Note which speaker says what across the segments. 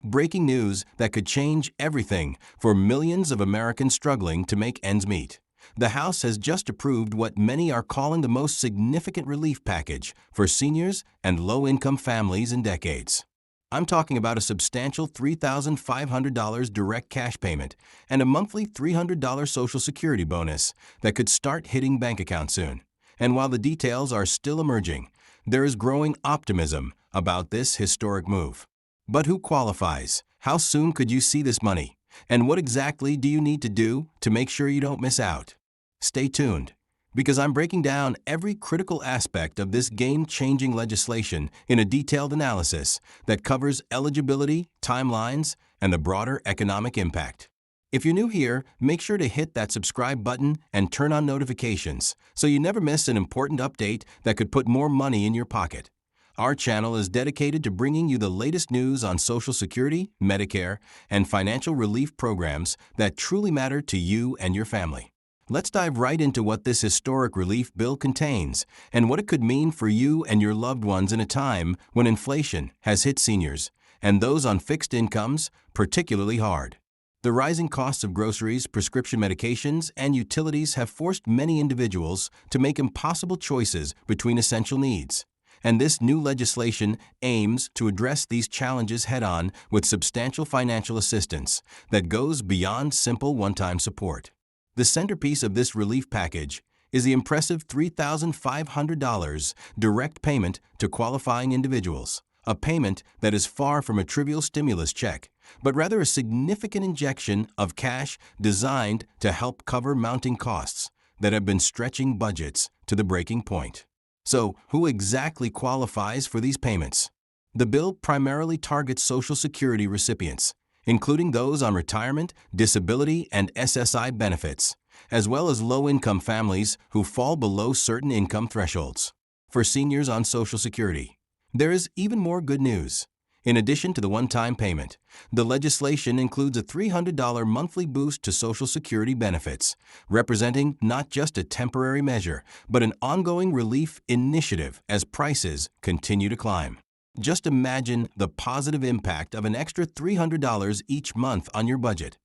Speaker 1: Breaking news that could change everything for millions of Americans struggling to make ends meet. The House has just approved what many are calling the most significant relief package for seniors and low-income families in decades. I'm talking about a substantial $3,500 direct cash payment and a monthly $300 Social Security bonus that could start hitting bank accounts soon. And while the details are still emerging, there is growing optimism about this historic move. But who qualifies? How soon could you see this money? And what exactly do you need to do to make sure you don't miss out? Stay tuned, because I'm breaking down every critical aspect of this game-changing legislation in a detailed analysis that covers eligibility, timelines, and the broader economic impact. If you're new here, make sure to hit that subscribe button and turn on notifications so you never miss an important update that could put more money in your pocket. Our channel is dedicated to bringing you the latest news on Social Security, Medicare, and financial relief programs that truly matter to you and your family. Let's dive right into what this historic relief bill contains and what it could mean for you and your loved ones in a time when inflation has hit seniors and those on fixed incomes particularly hard. The rising costs of groceries, prescription medications, and utilities have forced many individuals to make impossible choices between essential needs. And this new legislation aims to address these challenges head-on with substantial financial assistance that goes beyond simple one-time support. The centerpiece of this relief package is the impressive $3,500 direct payment to qualifying individuals, a payment that is far from a trivial stimulus check, but rather a significant injection of cash designed to help cover mounting costs that have been stretching budgets to the breaking point. So, who exactly qualifies for these payments? The bill primarily targets Social Security recipients, including those on retirement, disability, and SSI benefits, as well as low-income families who fall below certain income thresholds. For seniors on Social Security, there is even more good news. In addition to the one-time payment, the legislation includes a $300 monthly boost to Social Security benefits, representing not just a temporary measure, but an ongoing relief initiative as prices continue to climb. Just imagine the positive impact of an extra $300 each month on your budget,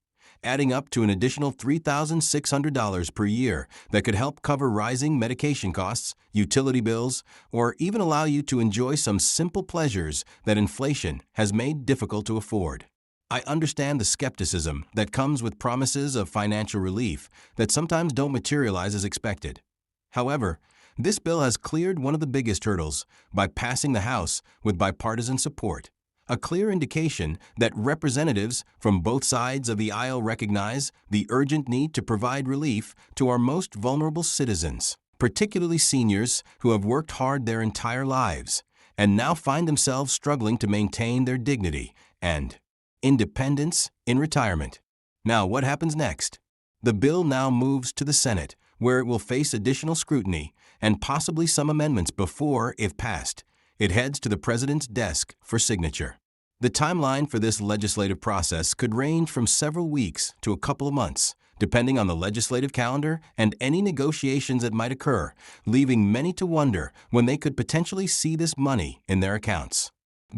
Speaker 1: adding up to an additional $3,600 per year that could help cover rising medication costs, utility bills, or even allow you to enjoy some simple pleasures that inflation has made difficult to afford. I understand the skepticism that comes with promises of financial relief that sometimes don't materialize as expected. However, this bill has cleared one of the biggest hurdles by passing the House with bipartisan support, a clear indication that representatives from both sides of the aisle recognize the urgent need to provide relief to our most vulnerable citizens, particularly seniors who have worked hard their entire lives and now find themselves struggling to maintain their dignity and independence in retirement. Now, what happens next? The bill now moves to the Senate, where it will face additional scrutiny and possibly some amendments before, if passed, it heads to the president's desk for signature. The timeline for this legislative process could range from several weeks to a couple of months, depending on the legislative calendar and any negotiations that might occur, leaving many to wonder when they could potentially see this money in their accounts.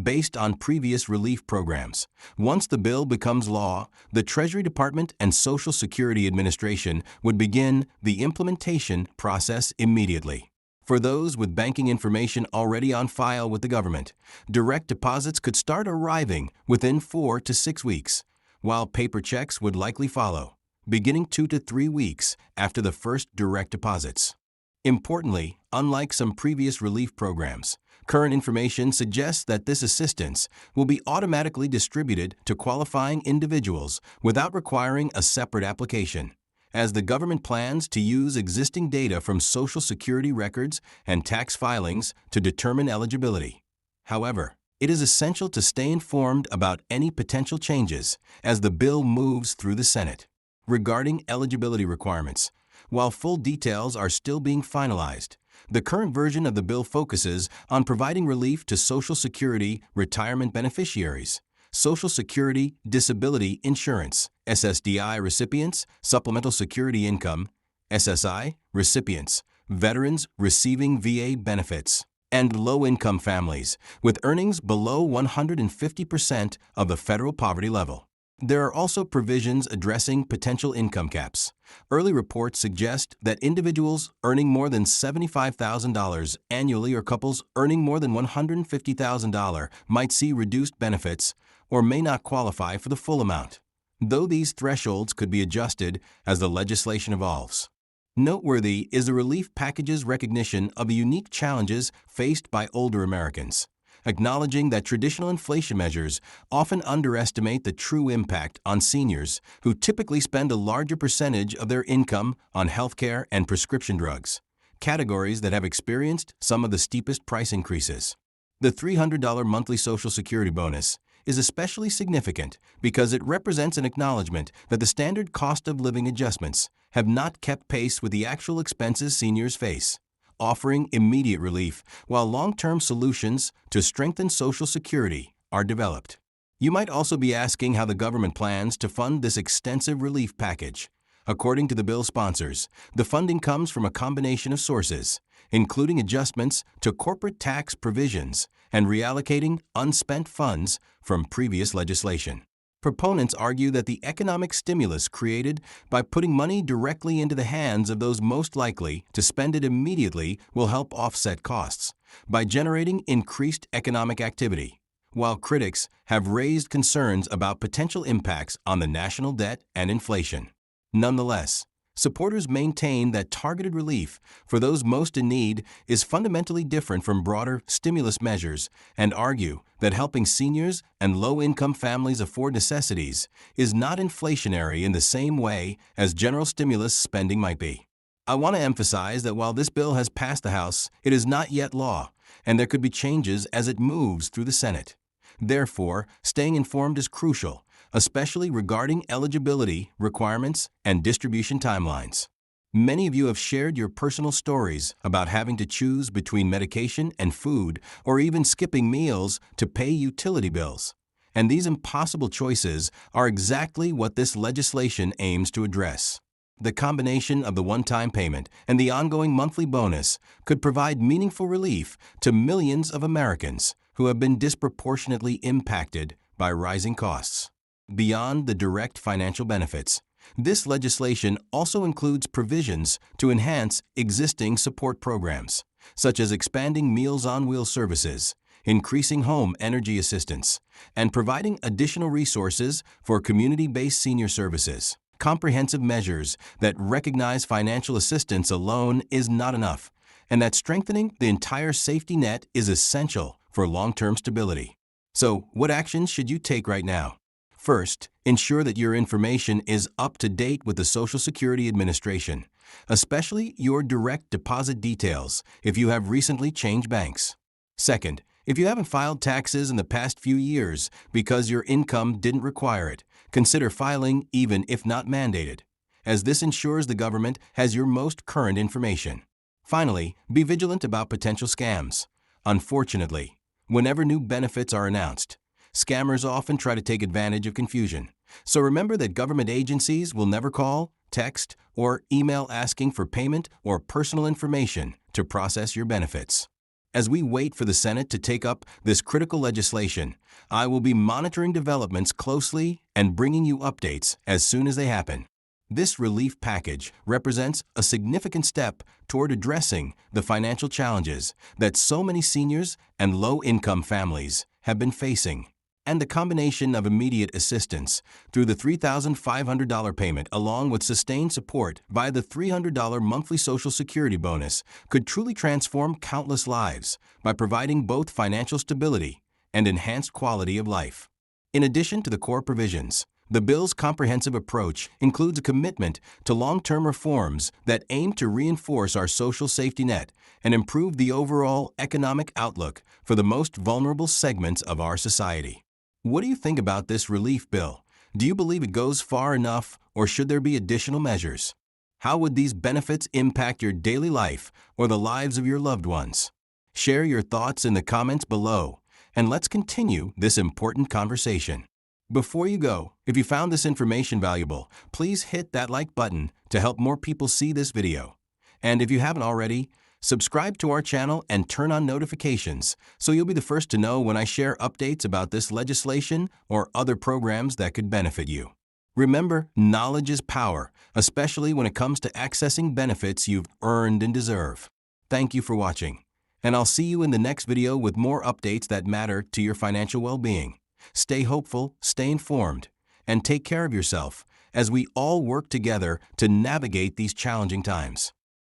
Speaker 1: Based on previous relief programs, once the bill becomes law, the Treasury Department and Social Security Administration would begin the implementation process immediately. For those with banking information already on file with the government, direct deposits could start arriving within 4 to 6 weeks, while paper checks would likely follow, beginning 2 to 3 weeks after the first direct deposits. Importantly, unlike some previous relief programs, current information suggests that this assistance will be automatically distributed to qualifying individuals without requiring a separate application, as the government plans to use existing data from Social Security records and tax filings to determine eligibility. However, it is essential to stay informed about any potential changes as the bill moves through the Senate. Regarding eligibility requirements, while full details are still being finalized, the current version of the bill focuses on providing relief to Social Security retirement beneficiaries, Social Security Disability Insurance (SSDI) recipients, Supplemental Security Income (SSI) recipients, veterans receiving VA benefits, and low-income families with earnings below 150% of the federal poverty level. There are also provisions addressing potential income caps. Early reports suggest that individuals earning more than $75,000 annually or couples earning more than $150,000 might see reduced benefits or may not qualify for the full amount, though these thresholds could be adjusted as the legislation evolves. Noteworthy is the relief package's recognition of the unique challenges faced by older Americans, acknowledging that traditional inflation measures often underestimate the true impact on seniors who typically spend a larger percentage of their income on healthcare and prescription drugs, categories that have experienced some of the steepest price increases. The $300 monthly Social Security bonus is especially significant because it represents an acknowledgment that the standard cost of living adjustments have not kept pace with the actual expenses seniors face, offering immediate relief while long-term solutions to strengthen Social Security are developed. You might also be asking how the government plans to fund this extensive relief package. According to the bill sponsors, the funding comes from a combination of sources, including adjustments to corporate tax provisions and reallocating unspent funds from previous legislation. Proponents argue that the economic stimulus created by putting money directly into the hands of those most likely to spend it immediately will help offset costs by generating increased economic activity, while critics have raised concerns about potential impacts on the national debt and inflation. Nonetheless, supporters maintain that targeted relief for those most in need is fundamentally different from broader stimulus measures and argue that helping seniors and low-income families afford necessities is not inflationary in the same way as general stimulus spending might be. I want to emphasize that while this bill has passed the House, it is not yet law, and there could be changes as it moves through the Senate. Therefore, staying informed is crucial, especially regarding eligibility requirements and distribution timelines. Many of you have shared your personal stories about having to choose between medication and food or even skipping meals to pay utility bills. And these impossible choices are exactly what this legislation aims to address. The combination of the one-time payment and the ongoing monthly bonus could provide meaningful relief to millions of Americans who have been disproportionately impacted by rising costs. Beyond the direct financial benefits, this legislation also includes provisions to enhance existing support programs, such as expanding Meals on Wheels services, increasing home energy assistance, and providing additional resources for community-based senior services. Comprehensive measures that recognize financial assistance alone is not enough, and that strengthening the entire safety net is essential for long-term stability. So, what actions should you take right now? First, ensure that your information is up to date with the Social Security Administration, especially your direct deposit details if you have recently changed banks. Second, if you haven't filed taxes in the past few years because your income didn't require it, consider filing even if not mandated, as this ensures the government has your most current information. Finally, be vigilant about potential scams. Unfortunately, whenever new benefits are announced, scammers often try to take advantage of confusion. So remember that government agencies will never call, text, or email asking for payment or personal information to process your benefits. As we wait for the Senate to take up this critical legislation, I will be monitoring developments closely and bringing you updates as soon as they happen. This relief package represents a significant step toward addressing the financial challenges that so many seniors and low-income families have been facing. And the combination of immediate assistance through the $3,500 payment along with sustained support via the $300 monthly Social Security bonus could truly transform countless lives by providing both financial stability and enhanced quality of life. In addition to the core provisions, the bill's comprehensive approach includes a commitment to long-term reforms that aim to reinforce our social safety net and improve the overall economic outlook for the most vulnerable segments of our society. What do you think about this relief bill? Do you believe it goes far enough, or should there be additional measures? How would these benefits impact your daily life or the lives of your loved ones? Share your thoughts in the comments below, and let's continue this important conversation. Before you go, if you found this information valuable, please hit that like button to help more people see this video. And if you haven't already, Subscribe to our channel and turn on notifications so you'll be the first to know when I share updates about this legislation or other programs that could benefit you. Remember, knowledge is power, especially when it comes to accessing benefits you've earned and deserve. Thank you for watching, and I'll see you in the next video with more updates that matter to your financial well-being. Stay hopeful, stay informed, and take care of yourself as we all work together to navigate these challenging times.